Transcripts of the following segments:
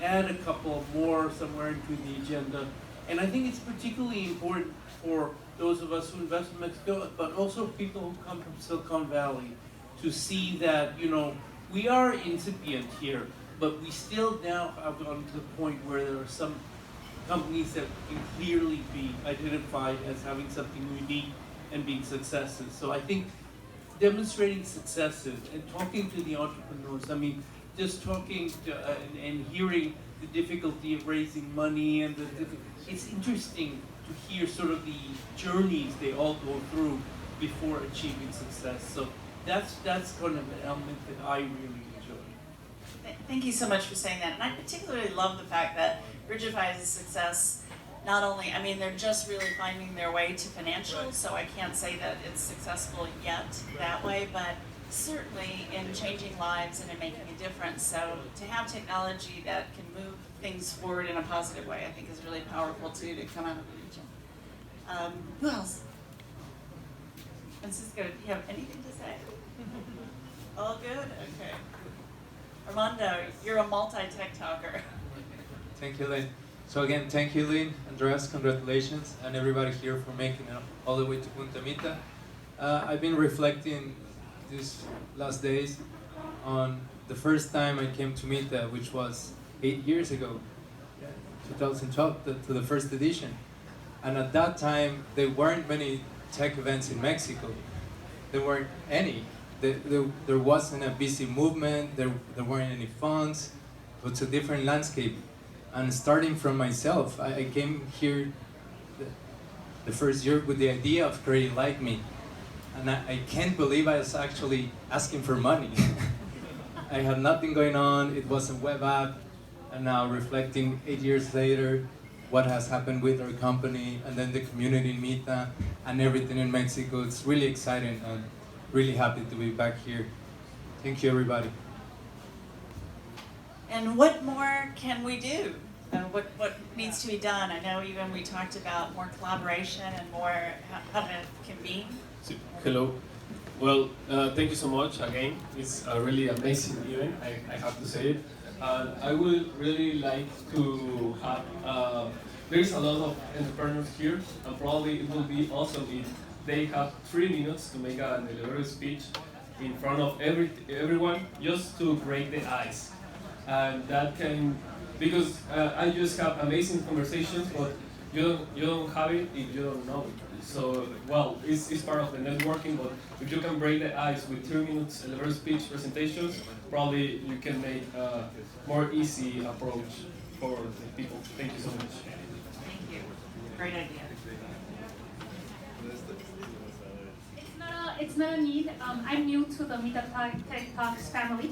add a couple more somewhere into the agenda. And I think it's particularly important for those of us who invest in Mexico, but also people who come from Silicon Valley, to see that, you know, we are incipient here, but we still now have gotten to the point where there are some companies that can clearly be identified as having something unique and being successes. So I think demonstrating successes and talking to the entrepreneurs, I mean, just talking to, and hearing the difficulty of raising money and it's interesting to hear sort of the journeys they all go through before achieving success. So that's kind of an element that I really enjoy. Thank you so much for saying that. And I particularly love the fact that Bridgify is a success. Not only, I mean, they're just really finding their way to financials, so I can't say that it's successful yet that way, but certainly in changing lives and in making a difference. So to have technology that can move things forward in a positive way, I think is really powerful too, to come out of the region. Who else? Francisco, do you have anything to say? All good? Okay. Armando, you're a multi-tech talker. Thank you, Lynn. So again, thank you, Lynn, Andreas, congratulations, and everybody here for making it all the way to Punta Mita. I've been reflecting these last days on the first time I came to Mita, which was 8 years ago, 2012, to the first edition. And at that time, there weren't many tech events in Mexico. There weren't any. There wasn't a busy movement, there weren't any funds. It's a different landscape. And starting from myself, I came here the first year with the idea of creating Like Me. And I can't believe I was actually asking for money. I had nothing going on, it was a web app, and now reflecting 8 years later, what has happened with our company, and then the community in Mita, and everything in Mexico, it's really exciting, and really happy to be back here. Thank you, everybody. And what more can we do? What needs to be done? I know even we talked about more collaboration and more how to convene. Hello. Well, thank you so much again. It's a really amazing event, I have to say it. I would really like to have, there's a lot of entrepreneurs here, and probably it will be awesome if they have 3 minutes to make an elevator speech in front of everyone, just to break the ice. And that can, because I just have amazing conversations, but you don't have it if you don't know it. So, well, it's part of the networking, but if you can break the ice with 2 minutes elevator speech presentations, probably you can make a more easy approach for the people. Thank you so much. Thank you. Great idea. It's not a need. I'm new to the MITA TechTalks family,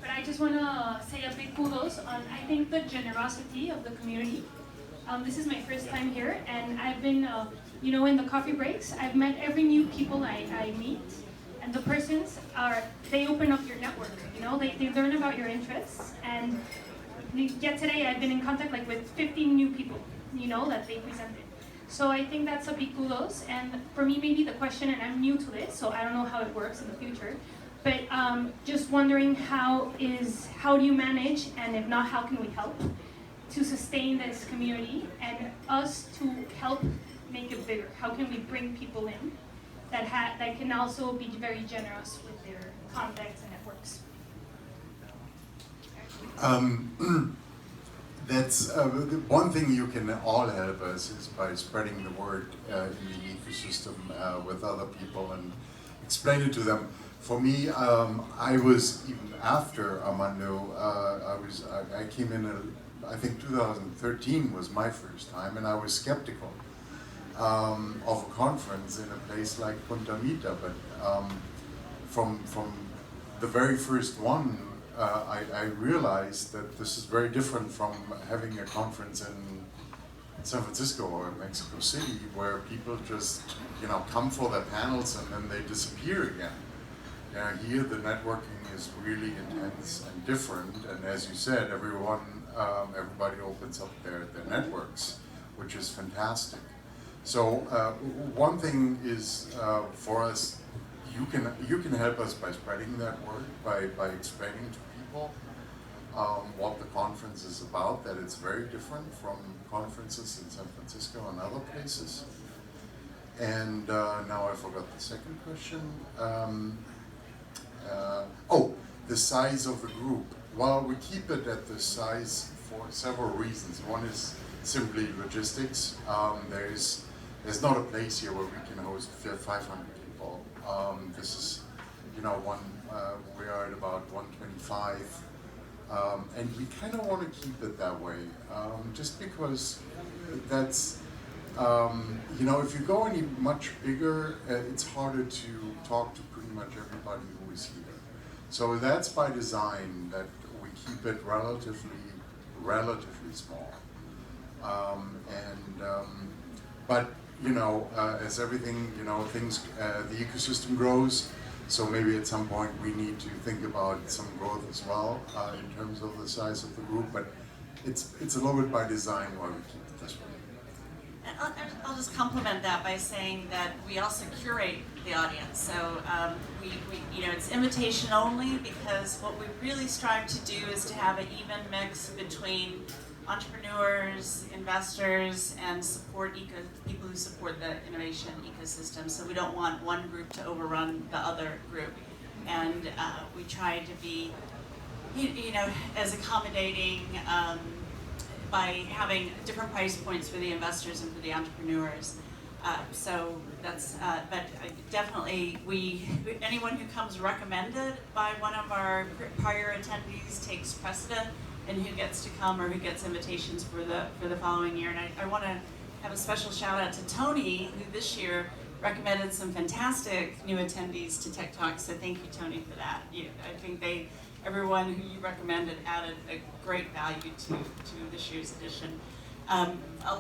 but I just want to say a big kudos on, I think, the generosity of the community. This is my first time here, and I've been, you know, in the coffee breaks, I've met every new people I meet, and the persons they open up your network, you know, they learn about your interests, and yet today I've been in contact like with 15 new people, you know, that they presented. So I think that's a big kudos, and for me maybe the question, and I'm new to this, so I don't know how it works in the future, but just wondering how do you manage, and if not, how can we help to sustain this community and us to help make it bigger? How can we bring people in that can also be very generous with their contacts and networks? That's one thing you can all help us is by spreading the word in the ecosystem with other people and explain it to them. For me, I was, even after Armando, I came in, I think 2013 was my first time, and I was skeptical of a conference in a place like Punta Mita, but from the very first one, I realized that this is very different from having a conference in San Francisco or Mexico City, where people just, you know, come for their panels and then they disappear again. Here the networking is really intense and different, and as you said, everybody opens up their networks, which is fantastic. So one thing is for us, you can help us by spreading that word, by explaining to people. what the conference is about, that it's very different from conferences in San Francisco and other places. And now I forgot the second question. Oh, the size of the group. Well, we keep it at this size for several reasons. One is simply logistics. There's not a place here where we can host 500 people. This is, you know, we are at about 125. And we kind of want to keep it that way, just because that's, you know, if you go any much bigger, it's harder to talk to pretty much everybody who is here. So that's by design, that we keep it relatively small. But you know, as everything, you know, the ecosystem grows. So maybe at some point we need to think about some growth as well in terms of the size of the group. But it's a little bit by design why we keep it this way. And I'll just complement that by saying that we also curate the audience. So we you know, it's invitation only, because what we really strive to do is to have an even mix between entrepreneurs, investors, and people who support the innovation ecosystem. So we don't want one group to overrun the other group. And we try to be, you know, as accommodating by having different price points for the investors and for the entrepreneurs. So that's, but definitely anyone who comes recommended by one of our prior attendees takes precedent in who gets to come or who gets invitations for the following year. And I want to have a special shout out to Tony, who this year recommended some fantastic new attendees to Tech Talks. So thank you, Tony, for that. I think everyone who you recommended added a great value to this year's edition. On a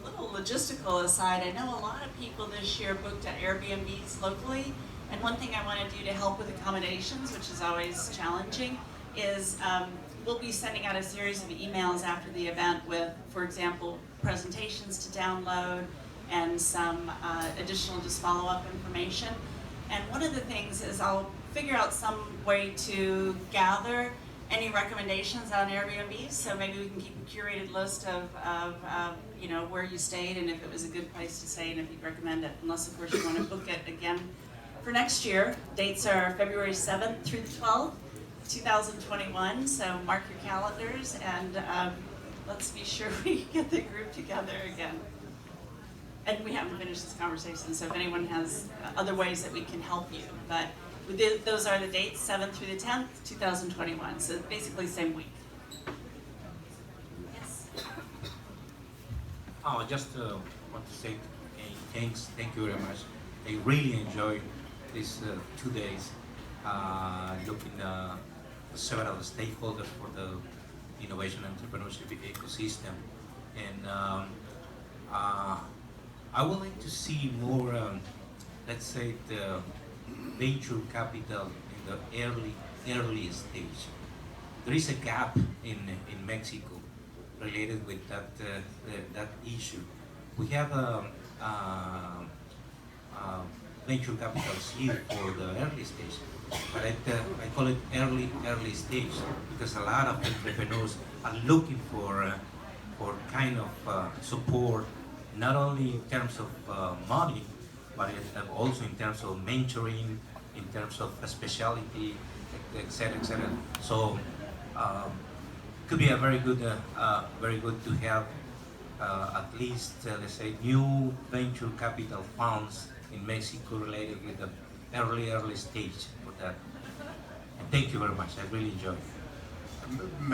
little logistical aside, I know a lot of people this year booked at Airbnbs locally, and one thing I want to do to help with accommodations, which is always challenging, is we'll be sending out a series of emails after the event with, for example, presentations to download and some additional just follow-up information. And one of the things is I'll figure out some way to gather any recommendations on Airbnb, so maybe we can keep a curated list of you know, where you stayed and if it was a good place to stay and if you'd recommend it, unless of course you want to book it again for next year. Dates are February 7th through the 12th, 2021, so mark your calendars and let's be sure we get the group together again. And we haven't finished this conversation, so if anyone has other ways that we can help you, but those are the dates, 7th through the 10th, 2021, so basically same week. Yes? Oh, just want to say thank you very much. I really enjoyed these 2 days looking at several stakeholders for the innovation entrepreneurship ecosystem. And I would like to see more, let's say, the venture capital in the early stage. There is a gap in Mexico related with that issue. We have venture capitals here for the early stage, but I call it early stage because a lot of entrepreneurs are looking for kind of support, not only in terms of money, but also in terms of mentoring, in terms of specialty, etc., etc. So could be a very good to have at least let's say new venture capital funds in Mexico related with the early stage for that. And thank you very much. I really enjoyed it.